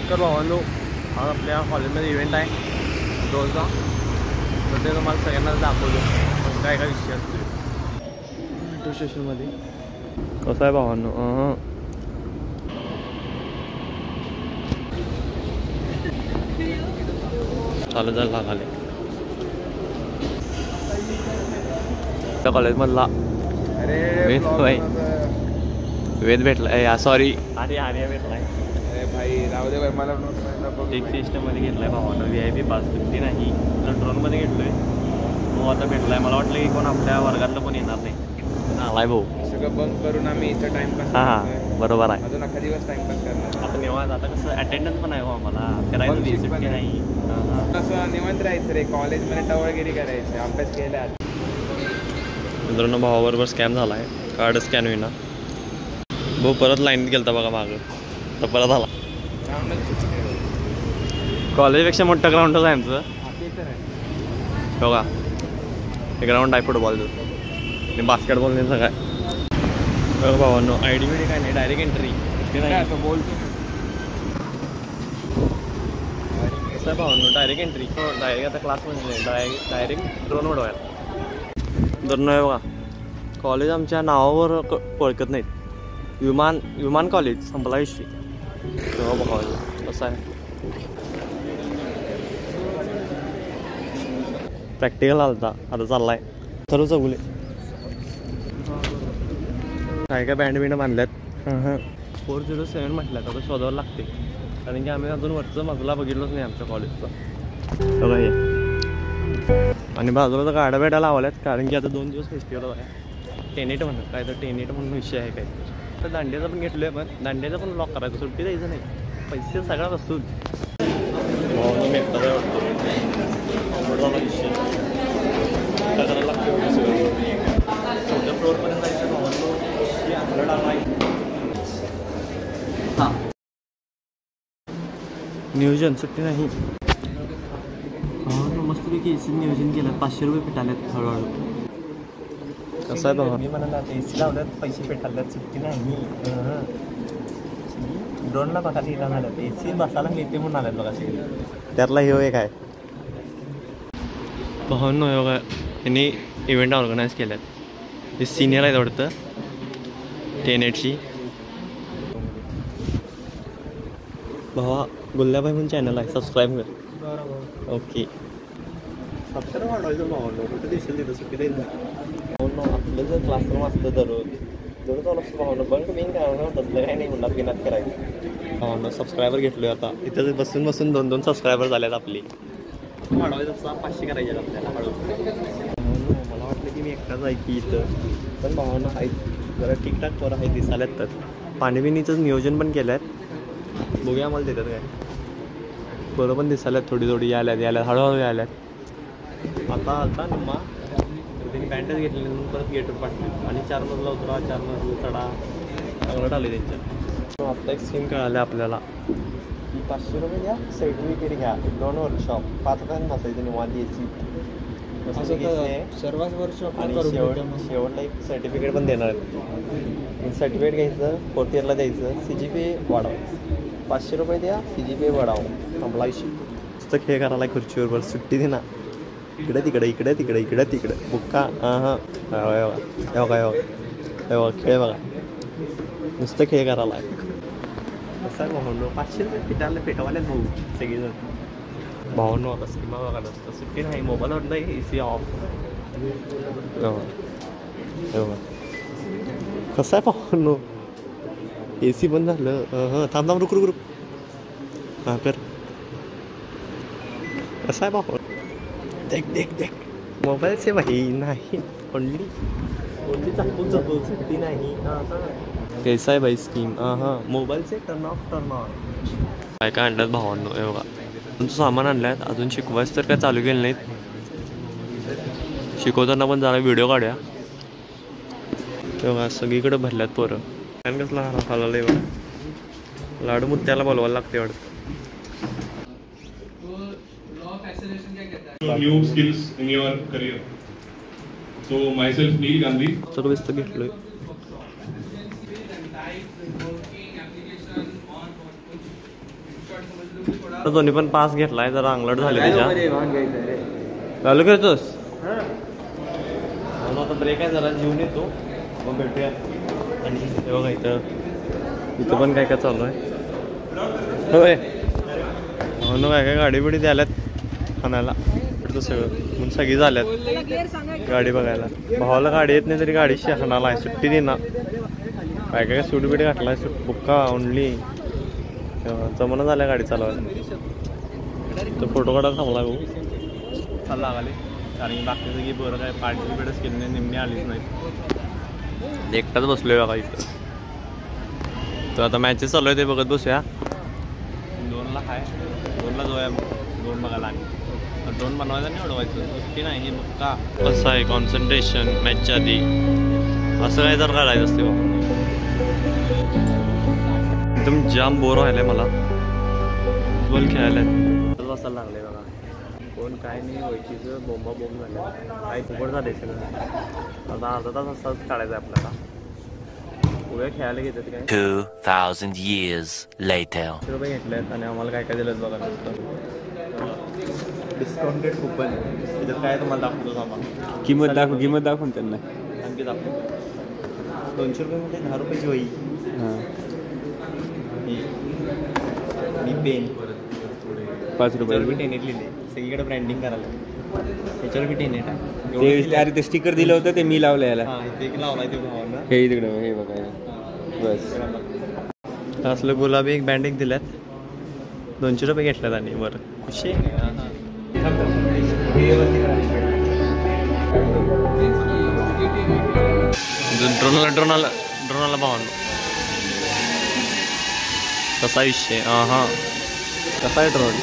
नमस्कार भावांनो, आज आपल्या कॉलेजमध्ये इव्हेंट आहे रोजचा, तर ते तुम्हाला सगळ्यांना दाखवतो काय काय विषय असतो मेट्रो स्टेशनमध्ये. कसं आहे भावांनो, चालू जायला लागले त्या कॉलेजमधला वेद भेटलाय. सॉरी अरे आर्या भेटलाय. अरे भाई राहू दे भाई, मला एक सिस्टममध्ये घेतलाय भावानं, VIP पास सुट्टी नाही, ड्रोनमध्ये घेतलोय. मग आता भेटलाय. मला वाटलं की कोण आपल्या वर्गातलं पण येणार नाही. आलाय भाऊ. सगळं बंक करून आम्ही इथं टाइमपास. हां बरोबर आहे. अजून अख्खा दिवस टाइमपास करणार. आता निवांत. आता कसं अटेंडन्स पण आहे हो आम्हाला, करायचं सुट्टी नाही. कसं निवांत राहायचं रे, कॉलेजमध्ये टवळगिरी करायची, अभ्यास केला. मित्रांनो भावाबरोबर स्कॅम झाला आहे, कार्ड स्कॅन होईना. भाऊ परत लाईनीत गेलता बघा मागं, तर परत आला. कॉलेजपेक्षा मोठं ग्राउंडच आहे आमचं बघा. हे ग्राउंड आहे फुटबॉलचं आणि बास्केटबॉल नाही सगळं बघा भावांनो. ID बिडी काय नाही, डायरेक्ट एंट्री नाही बोलतो कसं भावांनो. डायरेक्ट एंट्री, डायरेक्ट आता क्लासमध्ये डायरेक्ट ड्रोन उडवायला. ड्रोन आहे बघा. कॉलेज आमच्या नावावर ओळखत नाहीत. विमान कॉलेज संपला विषयी तेव्हा बघायला कसं आहे. प्रॅक्टिकल आलता, आता चाललाय सर्व चौगुले. काय काय बँड बिंड बांधल्यात. 407 म्हटल्यात, आता शोधावं लागते कारण की आम्ही अजून वरचं मजला बघितलंच नाही आमच्या कॉलेजचा. बघा हे. आणि बाजूला तर गाड्या बेड्या लावल्यात कारण की आता 2 दिवस फेस्टिवल आहे. टेनेट म्हणून काय तर टेनेट म्हणून विषय आहे काय तर. दांड्याचा पण घेतलोय, पण दांड्याचा पण लॉक करायचं, सुट्टी द्यायचं नाही, पैसे सगळ्या वस्तू काय करायला लागतं. चौथ्या फ्लोअरपर्यंत जायचं हां. नियोजन सुट्टी नाही. मस्तपैकी AC नियोजन केलं. 500 रुपये पेटाल्यात हळूहळू. कसं आहे बघा. मी म्हणाला AC लावल्यात, पैसे पेटाल्यात, सुट्टी नाही. ड्रोनला बघा ते राहण्यात AC बसायला मिळते म्हणून आल्यात बघा सगळे. त्यातला हे एक आहे भावांनो. हे बघा यांनी इव्हेंट ऑर्गनाईज केल्यात. हे सिनियर आहेत वाटतं टेनेटची. भावा गुल्ल्याबाई म्हणून चॅनल आहे, सबस्क्राईब कर. ओके सबस्क्राईब वाढवायचं भावांनो. कुठं दिसेल तिथं सुट्टी द्यायचं. आपलं जर क्लासरूम असतं दररोज चालू असतं भावांनो. बंक बिंक करायला तसलं काही नाही, गुंडात बिनात करायचं भावांनो. सबस्क्रायबर घेतलोय आता. इथं बसून 2 सबस्क्रायबर झाल्यात आपली. वाढवायचं असं 500 करायचे आपल्याला हळू. मला वाटलं की मी एकटाच आहे की इथं, पण भावांनो आहेत जरा ठीकठाक पोरं आहेत दिसाल्यात. तर पाणीबिणीचं नियोजन पण केलं आहे. बघूया आम्हाला देतात काय. पोरं पण दिसाल्यात, थोडी याल्यात हळूहळू याल्यात. आता निम्मा त्यांनी पॅन्टच घेतली म्हणून परत गेटवर पाठवली आणि 4 मजला उतरा, 4 मजला चढा सगळं आले त्यांच्या. आत्ता एक स्कीम कळाली आपल्याला की 500 रुपये घ्या, सर्टिफिकेट घ्या, 2 वर्कशॉप 5,000 बसायचं निवांत AC सर्वात वर्कशॉप. आणि शेवटला एक सर्टिफिकेट पण देणार आहेत. सर्टिफिकेट घ्यायचं, 4th इयरला द्यायचं, CGPA वाढावं. 500 रुपये द्या, CGPA वाढावं. संपला विषय. नुसतं खेळ करायला खुर्चीवर सुट्टी दे ना. इकडे तिकडे बुक्का. हां बघा खेळ बघा, नुसतं खेळ करायला आहे. कसं आहे भावांनो. 500 रुपये पेटवाल्यात भाऊ सगळेजण. भावांनो आता स्कीमा बघा नसतं, सुट्टी नाही. मोबाईलवर नाही, AC ऑफ. कसं आहे भावांनो. AC बंद झालं. थांब रुक. हां कर. कसं आहे भाऊ. देख मोबाईलचे भाई नाही, ओनली चापून सुट्टी नाही. कैसा आहे भाई स्कीम. मोबाईलचे टर्न ऑफ काय आणल्यात भावांनो. हे बघा तुमचं सामान आणल्यात. अजून शिकवायचं तर काय चालू केलं नाहीत. शिकवताना पण जरा व्हिडिओ काढूया. ते बघा सगळीकडे भरल्यात पोरं. फॅन कसला खाला बघा. लाडू मुत्याला बोलवायला लागते वाटतं. New skills in your career. So myself Neil Gandhi. Service तर घेतलोय. दोन्ही पण पास घेतलाय, जरा अंगलट झाली त्याच्या. चालू करतोस आता ब्रेक आहे, जरा जीवन येतो मग भेटूया. आणि हे बघा इथं पण काय काय चालू आहे. होय म्हणून काय काय गाडी बिडी द्यायल्यात आणायला इकडचं सगळं, म्हणून सगळी झाल्यात गाडी बघायला. भावाला गाडी येत नाही तरी गाडी शहाणाला आहे, सुट्टी दे ना. काय काय सूट बिटी घातलाय, सूट बुक्का ओनली जमाना झाल्या गाडी चालवायला. तो फोटो काढायला थांबला भाऊ, चालला आगाले. कारण की बाकी सगळी बरं काय पार्टिसिपेटच केली नाही, निम्मी आलीच नाही. एकटाच बसलोय बघा इथं. तर आता मॅचेस चालू आहे ते बघत बसूया. 2ला आहे, 2ला जाऊया 2 बघायला. आणि 2 बनवायचं नाही उडवायचं, सुट्टी नाही. हे बघा कसं आहे कॉन्सन्ट्रेशन मॅचच्या आधी, असं काय तर करायचं असते बघा. एकदम जाम बोर व्हायला मला, फुटबॉल खेळायला बसायला लागले बघा. कोण काय नाही, ओळखीचं बोंबा बोंब झालं, काही फुकट झाले सगळं. आता अर्धा तास असाच काढायचा आहे आपल्याला. उद्या खेळायला घेतात काय 2000 years later. रुपये घेतले आहेत आणि आम्हाला काय काय दिलं बघा नुसतं. डिस्काउंटेड कुपन, त्याच्यात काय तुम्हाला दाखवतो आम्हाला. किंमत दाखवून त्यांना आणखी दाखवतो. 200 रुपयामध्ये 10 रुपयाची वही, मी पेन 5 रुपये. टेनेट लिहिले, सगळीकडे ब्रँडिंग करायला. त्याच्यावर बी टेनेट आहे. अरे ते स्टिकर दिलं होतं ते मी लावलं याला. हां ते लावलाय ते भावानं. हे तिकडे हे बघा बस. असलं गुलाबी एक बँडिंग दिल्यात, 200 रुपये घेतल्यात. आणि बरं खुशी आहे. ड्रोनाला भावानं कसा विषय. हां कसा आहे ड्रोन.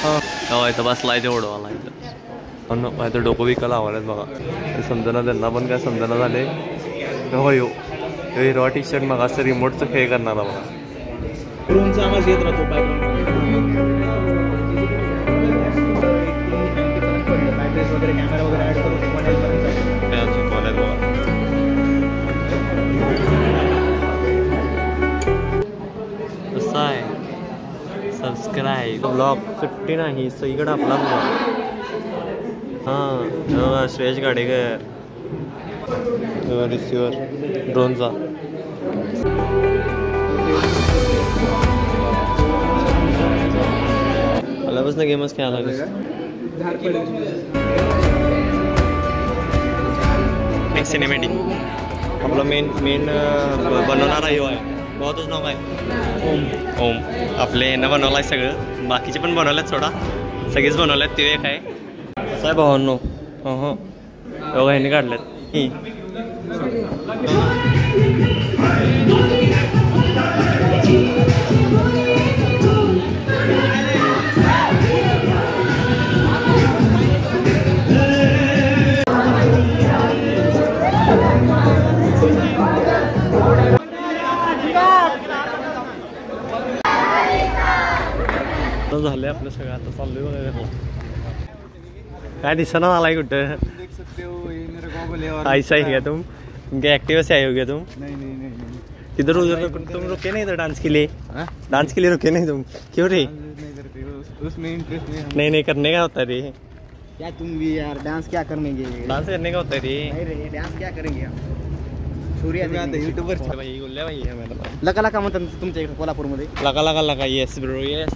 हां इथं बसला आहे ते उडवाला इथं. तर डोकं विकायला लावायला बघा. समजना त्यांना पण काय समजना झाले. हो यो हिरवा टी शर्ट मग असं रिमोटचं खेळ करणारा बघा. ड्रोनचा आवाज येत राहतो वगैरे, कॅमेरा वगैरे ॲड करून शिकवायला बघा. कसं आहे सबस्क्राईब. ब्लॉग सुट्टी नाही सगळीकडे आपला ब्लॉग. हां श्रेयश गाडेकर रिसिव्हर ड्रोनचा. आल्यापासून गेमच खेळायला लागले. नेक्स्ट सिनेमॅटिक आपला मेन बनवणारा यो आहे. बहुतच नाव आहे ओम. आपले यांना बनवलं आहे सगळं, बाकीचे पण बनवल्यात थोडा, सगळेच बनवल्यात. ते एक आहे कसं आहे भावांनो. हो बघा ह्यांनी काढल्यात. झालंय आपलं सगळं. आता चाललोय बघा काय दिसना आलाय कुठं. ऐसा ही क्या तुम एक्टिव से आए हो क्या तुम. किधर उधर तुम रुके नहीं इधर डांस के लिए. डांस के लिए रुके नहीं तुम क्यों रे. उसमें इंटरेस्ट नहीं करने का होता रे. क्या तुम भी यार डांस क्या करेंगे. डांस करने का होता रे. नहीं रे डांस क्या करेंगे. युट्यूबर भाई बोलल्या भाई लका लका म्हणतात तुमच्या इकडे कोल्हापूरमध्ये. लका येस ब्रो येस.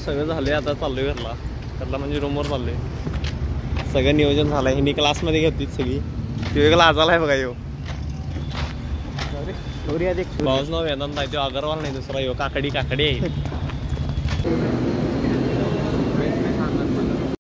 सगळं झालंय. आता चाललोय घरला म्हणजे रूमवर चाललोय. सगळं नियोजन झालंय. हिनी क्लासमध्ये घेतली सगळी. ती वेगळा आजाला आहे बघा यो. पाऊस नाव वेदांत नाही तो अगरवाल नाही दुसरा यो काकडी आहे.